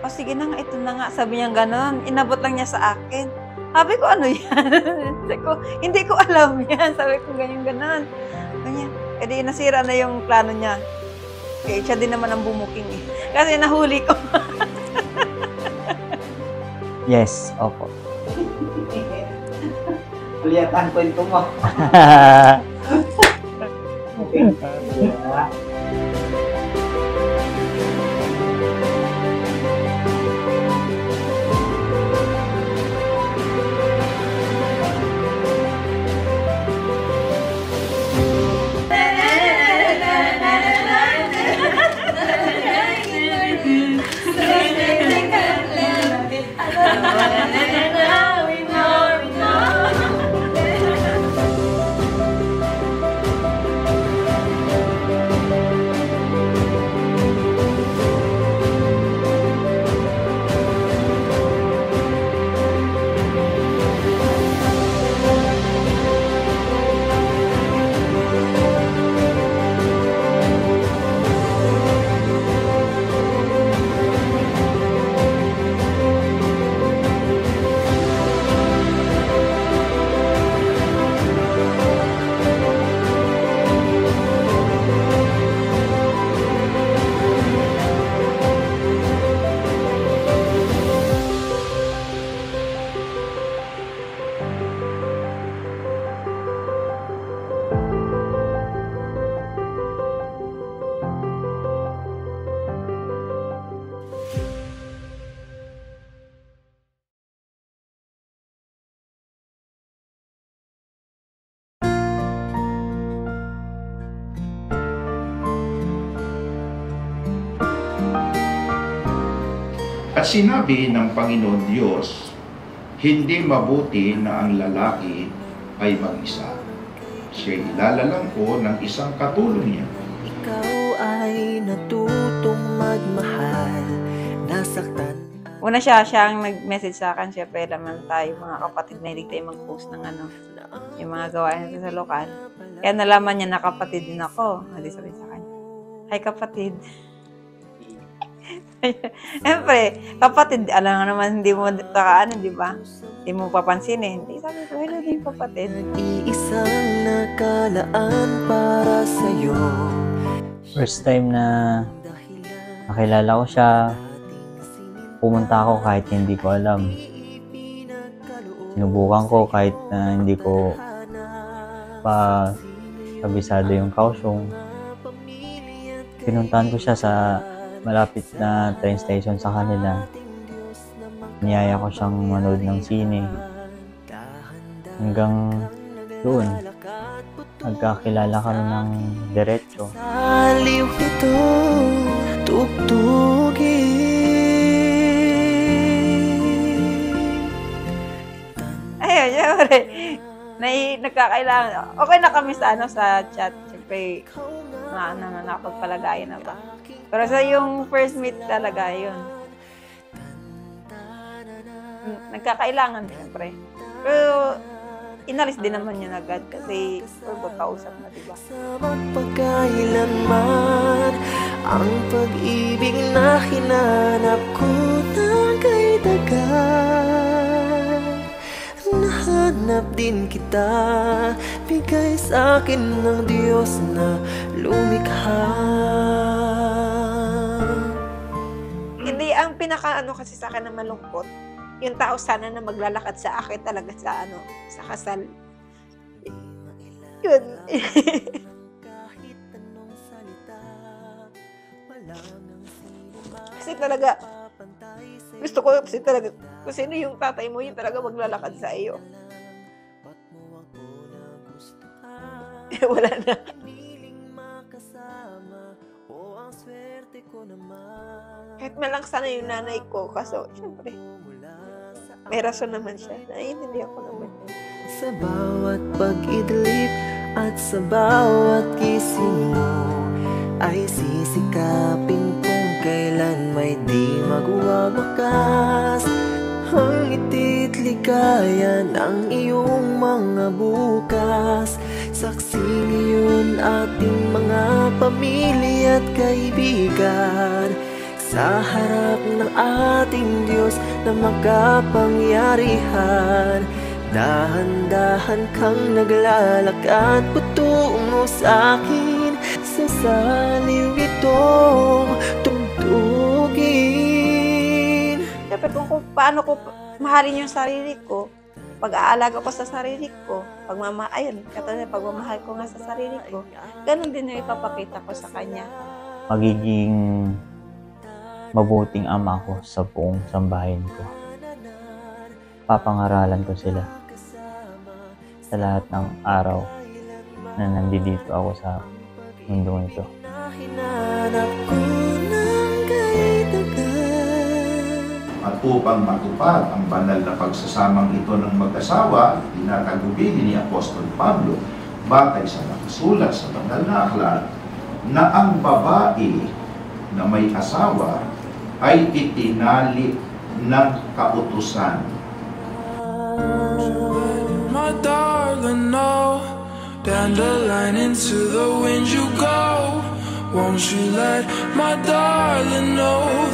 O sige na nga, ito na nga. Sabi niya gano'n. Inabot lang niya sa akin. Sabi ko, ano yan? Sabi ko, hindi ko alam yan. Sabi ko, ganyan-ganon. Ganyan. E di nasira na yung plano niya. Okay, siya din naman ang bumuking eh. Kasi nahuli ko. Yes, opo. Kuliyatan kwento mo. Okay. At sinabi ng Panginoon Diyos, hindi mabuti na ang lalaki ay mag-isa. Siya'y ilalalang ko ng isang katulong niya. Ikaw ay natutong magmahal, nasaktan. Una siyang nag-message sa akin. Siyempre naman tayo, mga kapatid, mahilig tayo mag-post ng yung mga gawain natin sa lokal. Kaya nalaman niya na kapatid din ako. Hindi sabi sa akin, hi kapatid. Siyempre, kapatid, alam nga naman, hindi mo takaan, di ba? Hindi mo papansin eh. Hindi, sabi ko, hello din kapatid. Iisang nakalaan para sa'yo. First time na nakilala ko siya, pumunta ako kahit hindi ko alam. Sinubukan ko kahit na hindi ko pa kabisado yung kausyong. Pinuntahan ko siya sa malapit na train station sa kanila. Niyaya ko siyang manood ng sine. Hanggang doon, nagkakilala kami ng diretso. Saliw ito, tugtugin. Ayun, siyempre, nagkakailangan. Okay na kami sa, sa chat. Siyempre, nakapagpalagayan na ba. Pero sa yung first meet talaga, yun. Nagkakailangan, siyempre. Pero, inalis din naman yun agad kasi kausap na, diba? Sa magpagkailanman, ang pag-ibig na hinanap ko na kay dagat. Nahanap din kita, bigay sa akin ng Diyos na lumikha. Hindi, ang pinaka-ano kasi sa akin na malungkot, yung tao sana na maglalakad sa akin talaga sa sa kasal. Yun. Kasi talaga, gusto ko kasi talaga, kung sino yung tatay mo, yun talaga maglalakad sa iyo. Wala na. Kahit malang sana yung nanay ko, kaso, syempre, may rason naman siya. Naiintindihan ko naman. Sa bawat pag-idlip at sa bawat gising mo, ay sisikapin kung kailan may di magwawakas. Ang ngiti't ligaya ng iyong mga bukas. Saksi ngayon ating mga pamilya at kaibigan. sa harap ng ating Diyos na makapangyarihan. Dahan-dahan kang naglalakad patungo sa akin, sa saliw itong tugtugin. Siyempre kung paano ko mahalin yung sarili ko, pag-aalaga ko sa sarili ko, pagmamahal ko nga sa sarili ko, ganun din yung ipapakita ko sa kanya. Magiging mabuting ama ko sa buong sambahin ko. Papangaralan ko sila sa lahat ng araw na nandito ako sa mundong ito. Hinanap ko ng kaitagan. At upang matupad ang banal na pagsasamang ito ng mag-asawa, tinatagubili ni Apostol Pablo, batay sa nakasulat sa banal na aklat, na ang babae na may asawa ay itinali ng kautusan. My darling, no, dandelion into the wind you go. Won't you let my darling know